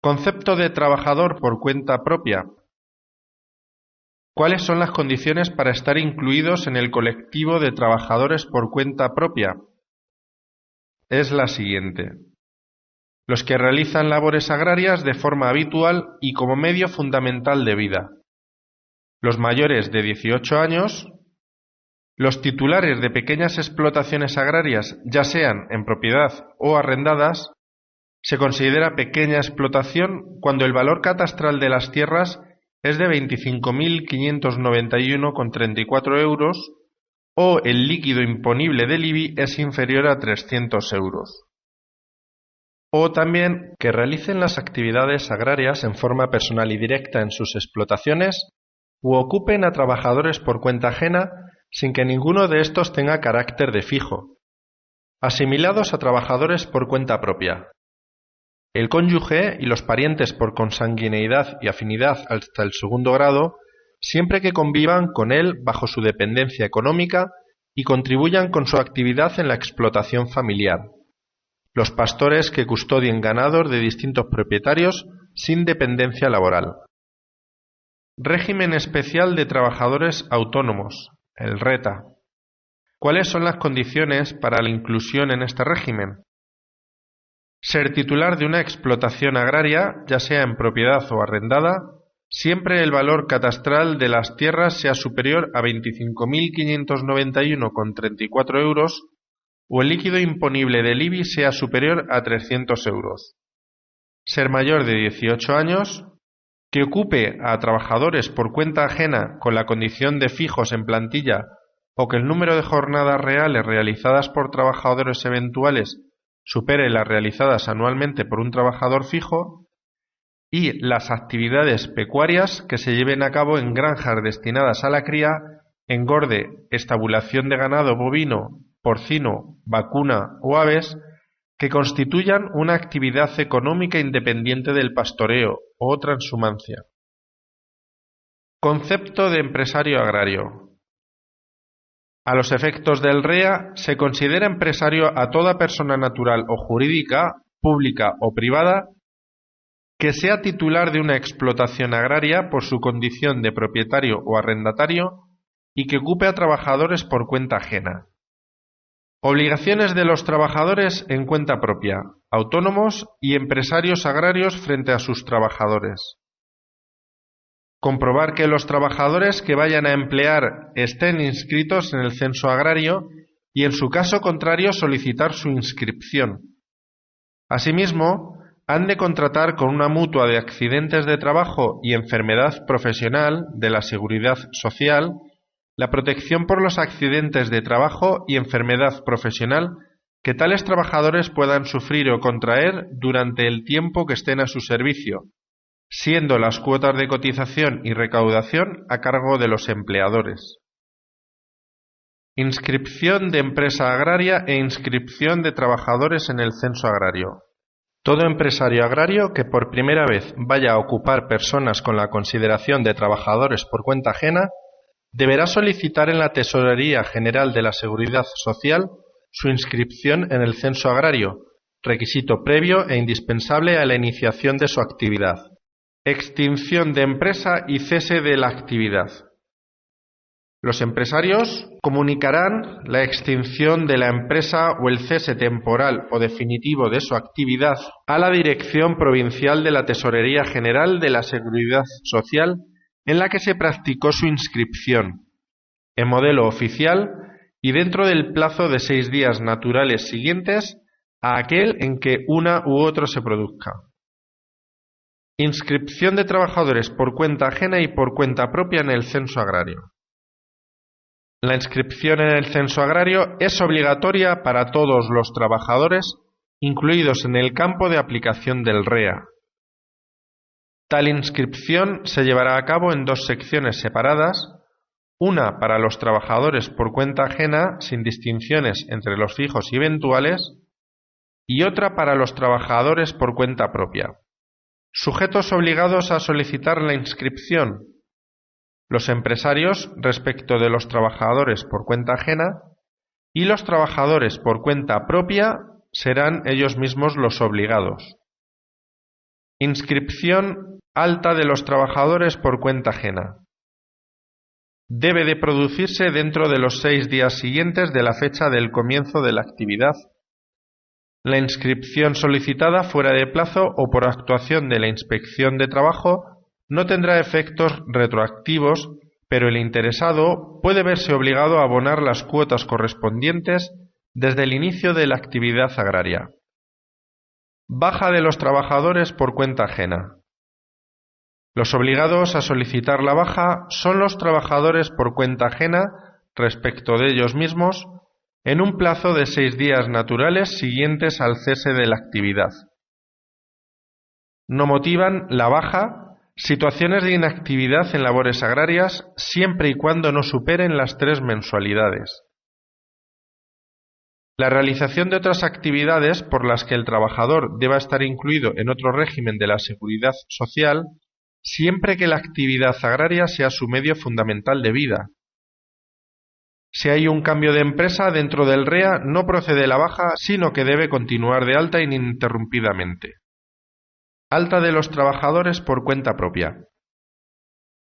Concepto de trabajador por cuenta propia. ¿Cuáles son las condiciones para estar incluidos en el colectivo de trabajadores por cuenta propia? Es la siguiente: los que realizan labores agrarias de forma habitual y como medio fundamental de vida, los mayores de 18 años, los titulares de pequeñas explotaciones agrarias, ya sean en propiedad o arrendadas. Se considera pequeña explotación cuando el valor catastral de las tierras es de 25.591,34 euros o el líquido imponible del IBI es inferior a 300 euros. O también que realicen las actividades agrarias en forma personal y directa en sus explotaciones u ocupen a trabajadores por cuenta ajena sin que ninguno de estos tenga carácter de fijo, asimilados a trabajadores por cuenta propia. El cónyuge y los parientes por consanguineidad y afinidad hasta el segundo grado, siempre que convivan con él bajo su dependencia económica y contribuyan con su actividad en la explotación familiar. Los pastores que custodien ganados de distintos propietarios sin dependencia laboral. Régimen especial de trabajadores autónomos, el RETA. ¿Cuáles son las condiciones para la inclusión en este régimen? Ser titular de una explotación agraria, ya sea en propiedad o arrendada, siempre el valor catastral de las tierras sea superior a 25.591,34 euros o el líquido imponible del IBI sea superior a 300 euros. Ser mayor de 18 años, que ocupe a trabajadores por cuenta ajena con la condición de fijos en plantilla o que el número de jornadas reales realizadas por trabajadores eventuales supere las realizadas anualmente por un trabajador fijo, y las actividades pecuarias que se lleven a cabo en granjas destinadas a la cría, engorde, estabulación de ganado bovino, porcino, vacuna o aves, que constituyan una actividad económica independiente del pastoreo o transhumancia. Concepto de empresario agrario. A los efectos del REA, se considera empresario a toda persona natural o jurídica, pública o privada, que sea titular de una explotación agraria por su condición de propietario o arrendatario y que ocupe a trabajadores por cuenta ajena. Obligaciones de los trabajadores en cuenta propia, autónomos y empresarios agrarios frente a sus trabajadores. Comprobar que los trabajadores que vayan a emplear estén inscritos en el censo agrario y, en su caso contrario, solicitar su inscripción. Asimismo, han de contratar con una mutua de accidentes de trabajo y enfermedad profesional de la Seguridad Social la protección por los accidentes de trabajo y enfermedad profesional que tales trabajadores puedan sufrir o contraer durante el tiempo que estén a su servicio, siendo las cuotas de cotización y recaudación a cargo de los empleadores. Inscripción de empresa agraria e inscripción de trabajadores en el censo agrario. Todo empresario agrario que por primera vez vaya a ocupar personas con la consideración de trabajadores por cuenta ajena deberá solicitar en la Tesorería General de la Seguridad Social su inscripción en el censo agrario, requisito previo e indispensable a la iniciación de su actividad. Extinción de empresa y cese de la actividad. Los empresarios comunicarán la extinción de la empresa o el cese temporal o definitivo de su actividad a la Dirección Provincial de la Tesorería General de la Seguridad Social en la que se practicó su inscripción, en modelo oficial y dentro del plazo de 6 días naturales siguientes a aquel en que una u otro se produzca. Inscripción de trabajadores por cuenta ajena y por cuenta propia en el censo agrario. La inscripción en el censo agrario es obligatoria para todos los trabajadores incluidos en el campo de aplicación del REA. Tal inscripción se llevará a cabo en 2 secciones separadas, una para los trabajadores por cuenta ajena sin distinciones entre los fijos y eventuales, y otra para los trabajadores por cuenta propia. Sujetos obligados a solicitar la inscripción: los empresarios respecto de los trabajadores por cuenta ajena y los trabajadores por cuenta propia serán ellos mismos los obligados. Inscripción alta de los trabajadores por cuenta ajena. Debe de producirse dentro de los 6 días siguientes de la fecha del comienzo de la actividad. La inscripción solicitada fuera de plazo o por actuación de la Inspección de Trabajo no tendrá efectos retroactivos, pero el interesado puede verse obligado a abonar las cuotas correspondientes desde el inicio de la actividad agraria. Baja de los trabajadores por cuenta ajena. Los obligados a solicitar la baja son los trabajadores por cuenta ajena respecto de ellos mismos en un plazo de 6 días naturales siguientes al cese de la actividad. No motivan la baja situaciones de inactividad en labores agrarias siempre y cuando no superen las 3 mensualidades. La realización de otras actividades por las que el trabajador deba estar incluido en otro régimen de la seguridad social, siempre que la actividad agraria sea su medio fundamental de vida. Si hay un cambio de empresa dentro del REA, no procede la baja, sino que debe continuar de alta ininterrumpidamente. Alta de los trabajadores por cuenta propia.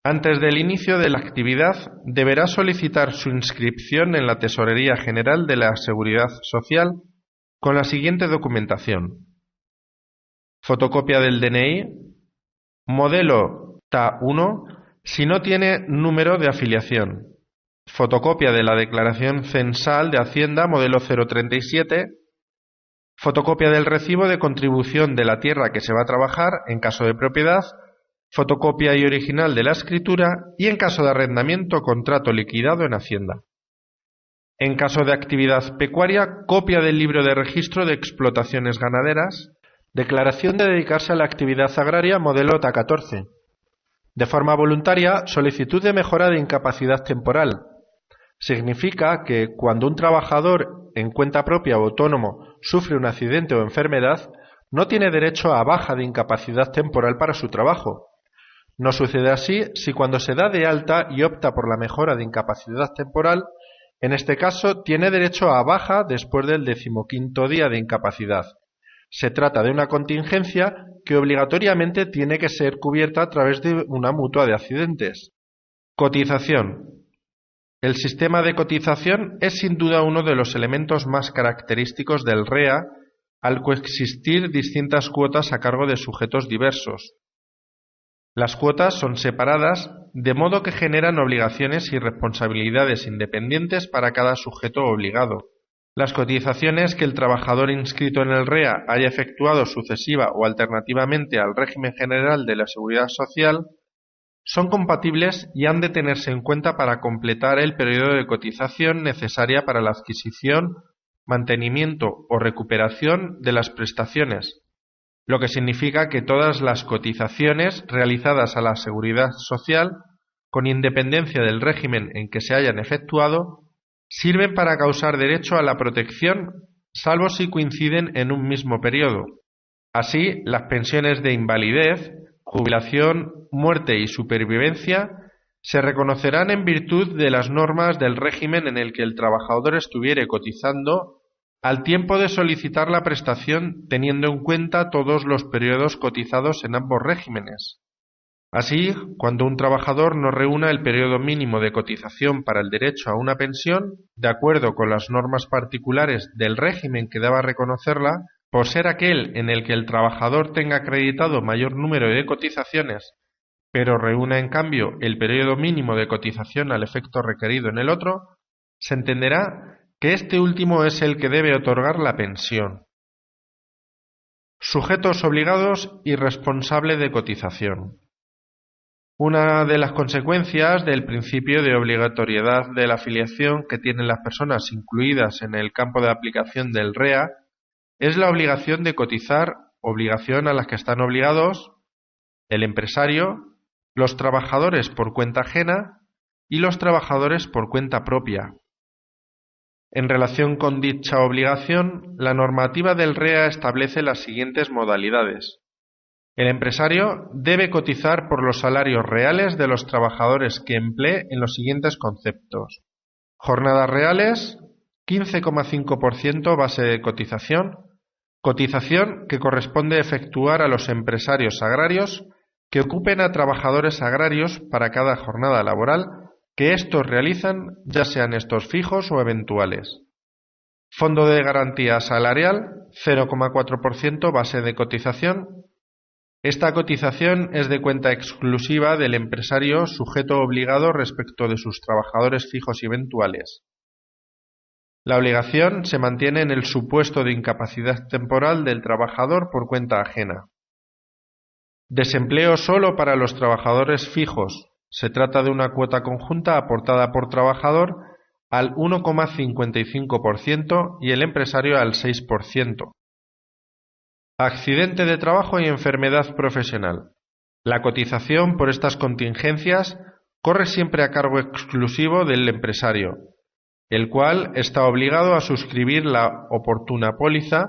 Antes del inicio de la actividad, deberá solicitar su inscripción en la Tesorería General de la Seguridad Social con la siguiente documentación: fotocopia del DNI, modelo TA1 si no tiene número de afiliación, fotocopia de la Declaración Censal de Hacienda modelo 037, fotocopia del recibo de contribución de la tierra que se va a trabajar en caso de propiedad, fotocopia y original de la escritura y en caso de arrendamiento contrato liquidado en Hacienda. En caso de actividad pecuaria, copia del libro de registro de explotaciones ganaderas, declaración de dedicarse a la actividad agraria modelo TA14. De forma voluntaria, solicitud de mejora de incapacidad temporal. Significa que cuando un trabajador en cuenta propia o autónomo sufre un accidente o enfermedad, no tiene derecho a baja de incapacidad temporal para su trabajo. No sucede así si cuando se da de alta y opta por la mejora de incapacidad temporal, en este caso tiene derecho a baja después del 15º día de incapacidad. Se trata de una contingencia que obligatoriamente tiene que ser cubierta a través de una mutua de accidentes. Cotización. El sistema de cotización es sin duda uno de los elementos más característicos del REA, al coexistir distintas cuotas a cargo de sujetos diversos. Las cuotas son separadas, de modo que generan obligaciones y responsabilidades independientes para cada sujeto obligado. Las cotizaciones que el trabajador inscrito en el REA haya efectuado sucesiva o alternativamente al régimen general de la Seguridad Social son compatibles y han de tenerse en cuenta para completar el periodo de cotización necesaria para la adquisición, mantenimiento o recuperación de las prestaciones, lo que significa que todas las cotizaciones realizadas a la Seguridad Social, con independencia del régimen en que se hayan efectuado, sirven para causar derecho a la protección, salvo si coinciden en un mismo periodo. Así, las pensiones de invalidez, jubilación, muerte y supervivencia se reconocerán en virtud de las normas del régimen en el que el trabajador estuviere cotizando al tiempo de solicitar la prestación, teniendo en cuenta todos los periodos cotizados en ambos regímenes. Así, cuando un trabajador no reúna el periodo mínimo de cotización para el derecho a una pensión, de acuerdo con las normas particulares del régimen que deba reconocerla, por ser aquel en el que el trabajador tenga acreditado mayor número de cotizaciones, pero reúna en cambio el periodo mínimo de cotización al efecto requerido en el otro, se entenderá que este último es el que debe otorgar la pensión. Sujetos obligados y responsable de cotización. Una de las consecuencias del principio de obligatoriedad de la afiliación que tienen las personas incluidas en el campo de aplicación del REA es la obligación de cotizar, obligación a las que están obligados el empresario, los trabajadores por cuenta ajena y los trabajadores por cuenta propia. En relación con dicha obligación, la normativa del REA establece las siguientes modalidades. El empresario debe cotizar por los salarios reales de los trabajadores que emplee en los siguientes conceptos. Jornadas reales, 15,5% base de cotización, Cotización que corresponde efectuar a los empresarios agrarios que ocupen a trabajadores agrarios para cada jornada laboral que éstos realizan, ya sean estos fijos o eventuales. Fondo de garantía salarial, 0,4% base de cotización. Esta cotización es de cuenta exclusiva del empresario sujeto obligado respecto de sus trabajadores fijos y eventuales. La obligación se mantiene en el supuesto de incapacidad temporal del trabajador por cuenta ajena. Desempleo solo para los trabajadores fijos. Se trata de una cuota conjunta aportada por trabajador al 1,55% y el empresario al 6%. Accidente de trabajo y enfermedad profesional. La cotización por estas contingencias corre siempre a cargo exclusivo del empresario, el cual está obligado a suscribir la oportuna póliza,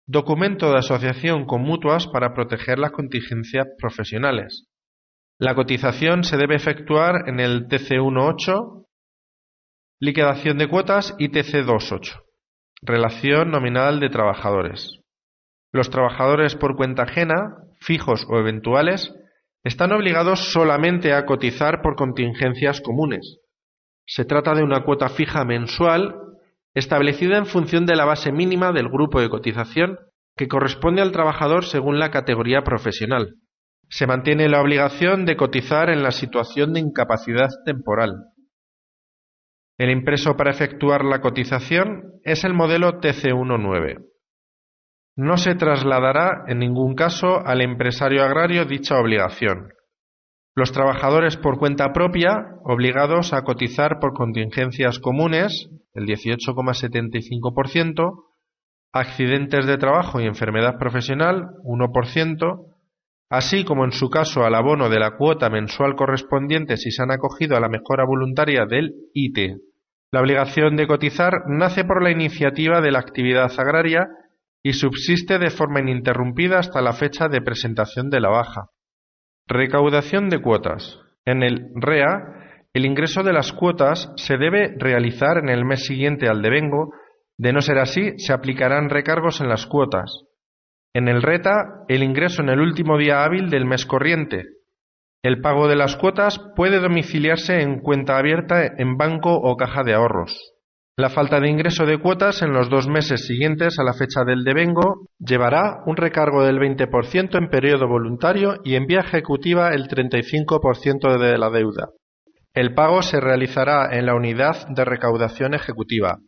documento de asociación con mutuas para proteger las contingencias profesionales. La cotización se debe efectuar en el TC18, liquidación de cuotas, y TC28, relación nominal de trabajadores. Los trabajadores por cuenta ajena, fijos o eventuales, están obligados solamente a cotizar por contingencias comunes. Se trata de una cuota fija mensual establecida en función de la base mínima del grupo de cotización que corresponde al trabajador según la categoría profesional. Se mantiene la obligación de cotizar en la situación de incapacidad temporal. El impreso para efectuar la cotización es el modelo TC19. No se trasladará en ningún caso al empresario agrario dicha obligación. Los trabajadores por cuenta propia, obligados a cotizar por contingencias comunes, el 18,75%, accidentes de trabajo y enfermedad profesional, 1%, así como en su caso al abono de la cuota mensual correspondiente si se han acogido a la mejora voluntaria del ITE. La obligación de cotizar nace por la iniciativa de la actividad agraria y subsiste de forma ininterrumpida hasta la fecha de presentación de la baja. Recaudación de cuotas. En el REA, el ingreso de las cuotas se debe realizar en el mes siguiente al devengo, de no ser así, se aplicarán recargos en las cuotas. En el RETA, el ingreso en el último día hábil del mes corriente. El pago de las cuotas puede domiciliarse en cuenta abierta en banco o caja de ahorros. La falta de ingreso de cuotas en los 2 meses siguientes a la fecha del devengo llevará un recargo del 20% en periodo voluntario y en vía ejecutiva el 35% de la deuda. El pago se realizará en la unidad de recaudación ejecutiva.